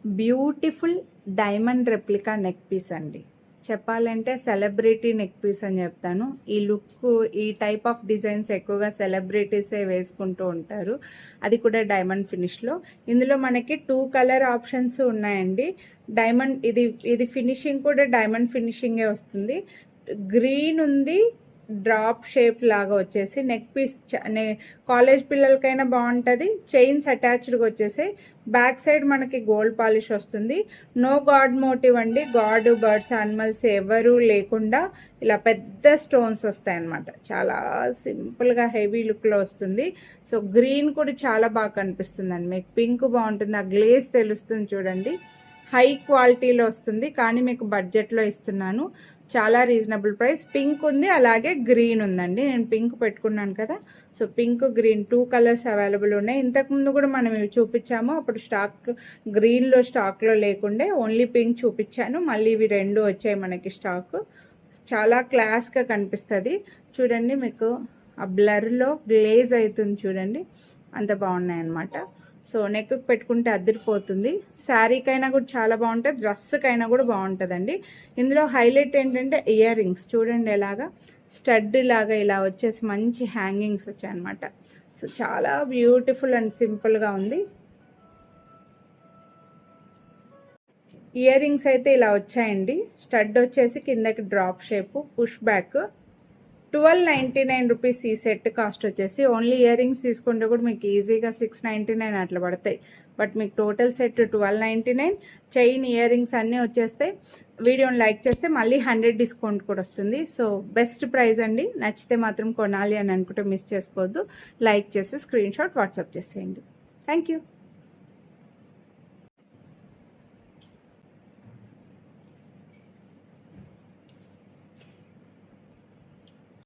Beautiful diamond replica neck piece అండి. చెప్పాలంటే celebrity neck piece అని చెప్తాను. ఈ లుక్, ఈ టైప్ ఆఫ్ డిజైన్స్ ఎక్కువగా సెలబ్రిటీసే వేసుకుంటూ ఉంటారు, అది కూడా డైమండ్ ఫినిష్లో. ఇందులో మనకి 2 కలర్ ఆప్షన్స్ ఉన్నాయండి. డైమండ్ ఇది ఫినిషింగ్ కూడా డైమండ్ ఫినిషింగే వస్తుంది. గ్రీన్ ఉంది, డ్రాప్ షేప్ లాగా వచ్చేసి నెక్ పీస్ కాలేజ్ పిల్లలకైనా బాగుంటుంది. చైన్స్ అటాచ్డ్గా వచ్చేసి బ్యాక్ సైడ్ మనకి గోల్డ్ పాలిష్ వస్తుంది. నో గాడ్ మోటివ్ అండి, గాడ్, బర్డ్స్, యానిమల్స్ ఎవరు లేకుండా ఇలా పెద్ద స్టోన్స్ వస్తాయన్నమాట. చాలా సింపుల్గా హెవీ లుక్లో వస్తుంది. సో గ్రీన్ కూడా చాలా బాగా కనిపిస్తుందండి. మీకు పింక్ బాగుంటుంది, ఆ గ్లేస్ తెలుస్తుంది చూడండి. హై క్వాలిటీలో వస్తుంది, కానీ మీకు బడ్జెట్లో ఇస్తున్నాను. చాలా రీజనబుల్ ప్రైస్. పింక్ ఉంది, అలాగే గ్రీన్ ఉందండి. నేను పింక్ పెట్టుకున్నాను కదా, so pink, green 2 colours available ఉన్నాయి. ఇంతకుముందు కూడా మనం ఇవి చూపించాము, అప్పుడు గ్రీన్లో స్టాక్లో లేకుండే ఓన్లీ పింక్ చూపించాను. మళ్ళీ ఇవి 2 వచ్చాయి మనకి స్టాక్. చాలా క్లాస్గా కనిపిస్తుంది చూడండి. మీకు ఆ బ్లర్లో గ్లేజ్ అవుతుంది చూడండి, అంత బాగున్నాయి అన్నమాట. సో నెక్కు పెట్టుకుంటే అదిరిపోతుంది. శారీకైనా కూడా చాలా బాగుంటుంది, డ్రెస్కైనా కూడా బాగుంటుందండి. ఇందులో హైలైట్ ఏంటంటే ఇయర్ రింగ్స్ చూడండి, ఎలాగా స్టడ్ లాగా ఇలా వచ్చేసి మంచి హ్యాంగింగ్స్ వచ్చాయన్నమాట. సో చాలా బ్యూటిఫుల్ అండ్ సింపుల్గా ఉంది. ఇయర్ రింగ్స్ అయితే ఇలా వచ్చాయండి. స్టడ్ వచ్చేసి కిందకి drop shape, push back. 1299 rupees ఈ సెట్ కాస్ట్ వచ్చేసి. ఓన్లీ ఇయర్ రింగ్స్ తీసుకుంటే కూడా మీకు ఈజీగా 699 అట్లా పడతాయి. బట్ మీకు total set 1299. Chain, ear rings అన్నీ వచ్చేస్తాయి. వీడియోని లైక్ చేస్తే మళ్ళీ 100 డిస్కౌంట్ కూడా వస్తుంది. సో బెస్ట్ ప్రైస్ అండి. నచ్చితే మాత్రం కొనాలి అని అనుకుంటే మిస్ చేసుకోవద్దు. లైక్ చేసి స్క్రీన్ షాట్ వాట్సాప్ చేసేయండి. Thank you.